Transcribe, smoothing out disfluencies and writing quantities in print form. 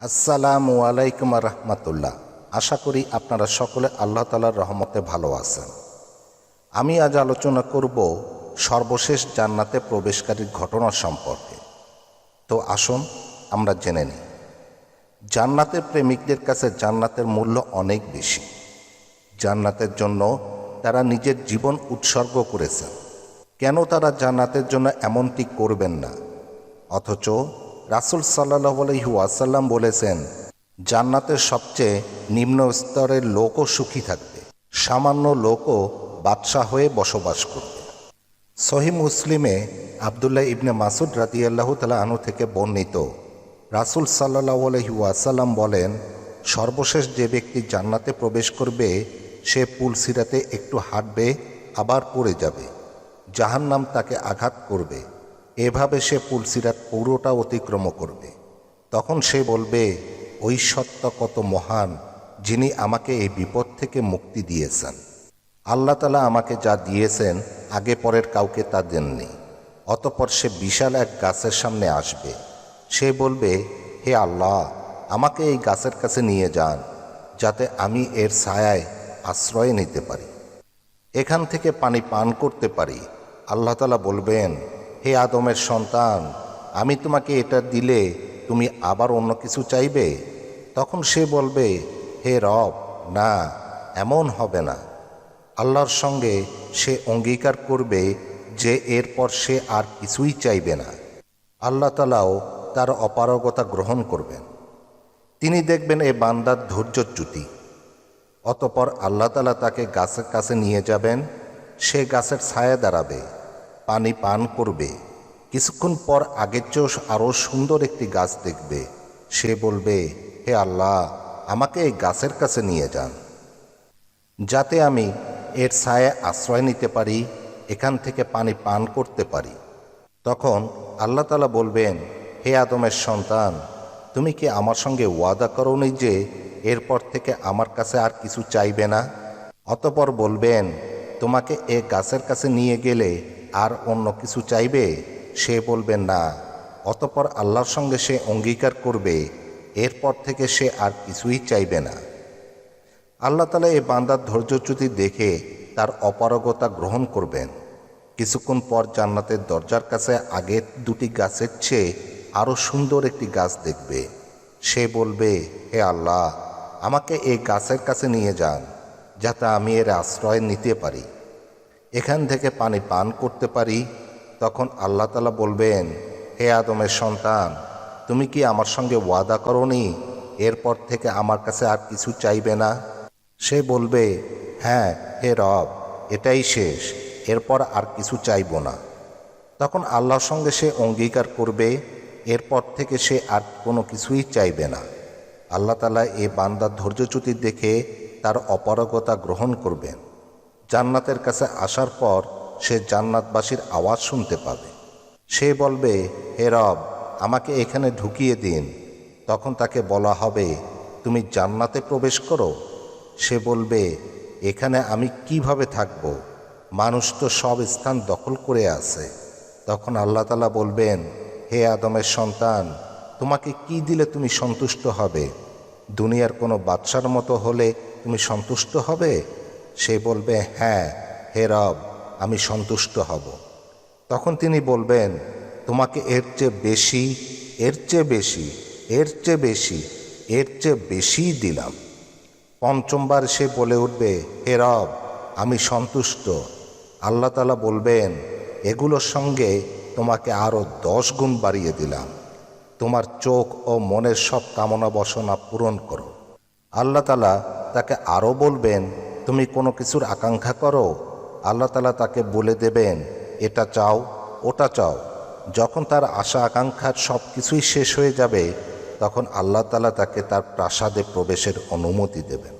আসসালামু আলাইকুম রহমতুল্লাহ। আশা করি আপনারা সকলে আল্লাহ তাআলার রহমতে ভালো আছেন। আমি আজ আলোচনা করব সর্বশেষ জান্নাতে প্রবেশকারীর ঘটনা সম্পর্কে। তো আসুন আমরা জেনে নিই। জান্নাতের প্রেমিকদের কাছে জান্নাতের মূল্য অনেক বেশি। জান্নাতের জন্য তারা নিজের জীবন উৎসর্গ করেছেন। কেন তারা জান্নাতের জন্য এমনটি করবেন না? অথচ রাসূল সাল্লাল্লাহু আলাইহি ওয়াসাল্লাম বলেছেন, জান্নাতের সবচেয়ে নিম্ন স্তরের লোকও সুখী থাকবে, সামান্য লোকও বাদশাহ হয়ে বসবাস করবে। সহিহ মুসলিমে আব্দুল্লাহ ইবনে মাসউদ রাদিয়াল্লাহু তাআলা আনহু থেকে বর্ণিত, রাসূল সাল্লাল্লাহু আলাইহি ওয়াসাল্লাম বলেন, সর্বশেষ যে ব্যক্তি জান্নাতে প্রবেশ করবে সে পুল সিরাতে একটু হাঁটবে, আবার পড়ে যাবে। জাহান্নাম তাকে আঘাত করবে। এভাবে সে পুলসিরাত পুরোটা অতিক্রম করবে। তখন সে বলবে, ওই সত্য কত মহান, যিনি আমাকে এই বিপদ থেকে মুক্তি দিয়েছেন। আল্লাহ তাআলা আমাকে যা দিয়েছেন আগে পরের কাউকে তা দেননি। অতঃপর সে বিশাল এক গাছের সামনে আসবে। সে বলবে, হে আল্লাহ, আমাকে এই গাছের কাছে নিয়ে যান, যাতে আমি এর ছায়ায় আশ্রয় নিতে পারি, এখান থেকে পানি পান করতে পারি। আল্লাহ তাআলা বলবেন, হে আদমের সন্তান, আমি তোমাকে এটা দিলে তুমি আবার অন্য কিছু চাইবে? তখন সে বলবে, হে রব, না, এমন হবে না। আল্লাহর সঙ্গে সে অঙ্গীকার করবে যে এরপর সে আর কিছুই চাইবে না। আল্লাহ তাআলাও তার অপারগতা গ্রহণ করবেন। তিনি দেখবেন এ বান্দার ধৈর্যচ্যুতি। অতঃপর আল্লাহ তাআলা তাকে গাছের কাছে নিয়ে যাবেন। সে গাছের ছায়া দাঁড়াবে, পানি পান করবে। কিছুক্ষণ পর আগের চেয়েও আরও সুন্দর একটি গাছ দেখবে। সে বলবে, হে আল্লাহ, আমাকে এই গাছের কাছে নিয়ে যান, যাতে আমি এর ছায়ায় আশ্রয় নিতে পারি, এখান থেকে পানি পান করতে পারি। তখন আল্লাহ তাআলা বলবেন, হে আদমের সন্তান, তুমি কি আমার সঙ্গে ওয়াদা করোনি যে এরপর থেকে আমার কাছে আর কিছু চাইবে না? অতঃপর বলবেন, তোমাকে এ গাছের কাছে নিয়ে গেলে আর অন্য কিছু চাইবে? সে বলবে না। অতঃপর আল্লাহর সঙ্গে সে অঙ্গীকার করবে এরপর থেকে সে আর কিছুই চাইবে না। আল্লাহ তাআলা এই বান্দার ধৈর্যচ্যুতি দেখে তার অপারগতা গ্রহণ করবেন। কিছুক্ষণ পর জান্নাতের দরজার কাছে আগের দুটি গাছের চেয়ে আরও সুন্দর একটি গাছ দেখবে। সে বলবে, হে আল্লাহ, আমাকে এই গাছের কাছে নিয়ে যান, যাতে আমি এর আশ্রয় নিতে পারি, এখান থেকে পানি পান করতে পারি। তখন আল্লাহ তাআলা বলবেন, হে আদমের সন্তান, তুমি কি আমার সঙ্গে ওয়াদা করোনি এরপর থেকে আমার কাছে আর কিছু চাইবে না? সে বলবে, হ্যাঁ হে রব, এটাই শেষ, এরপর আর কিছু চাইব না। তখন আল্লাহর সঙ্গে সে অঙ্গীকার করবে এরপর থেকে সে আর কোনো কিছুই চাইবে না। আল্লাহ তাআলা এ বান্দার ধৈর্যচ্যুতি দেখে তার অপারগতা গ্রহণ করবেন। জান্নাতের কাছে আসার পর সে জান্নাতবাসীর আওয়াজ শুনতে পাবে। সে বলবে, হে রব, আমাকে এখানে ঢুকিয়ে দিন। তখন তাকে বলা হবে, তুমি জান্নাতে প্রবেশ করো। সে বলবে, এখানে আমি কিভাবে থাকব? মানুষ তো সব স্থান দখল করে আছে। তখন আল্লাহ তাআলা বলবেন, হে আদমের সন্তান, তোমাকে কি দিলে তুমি সন্তুষ্ট হবে? দুনিয়ার কোনো বাদশার মতো হলে তুমি সন্তুষ্ট হবে? সে বলবে, হ্যাঁ হে রব, আমি সন্তুষ্ট হব। তখন তিনি বলবেন, তোমাকে এর চেয়ে বেশি, এর চেয়ে বেশি, এর চেয়ে বেশি, এর চেয়ে বেশিই দিলাম। পঞ্চমবার সে বলে উঠবে, হে রব, আমি সন্তুষ্ট। আল্লাহ তাআলা বলবেন, এগুলোর সঙ্গে তোমাকে আরও 10 গুণ বাড়িয়ে দিলাম। তোমার চোখ ও মনের সব কামনা বাসনা পূরণ করো। আল্লাহ তাআলা তাকে আরও বলবেন, তুমি কোনো কিছুর আকাঙ্ক্ষা করো? আল্লাহ তাআলা তাকে বলে দেবেন, এটা চাও, ওটা চাও। যখন তার আশা আকাঙ্ক্ষার সব কিছুই শেষ হয়ে যাবে, তখন আল্লাহ তাআলা তাকে তার প্রাসাদে প্রবেশের অনুমতি দেবেন।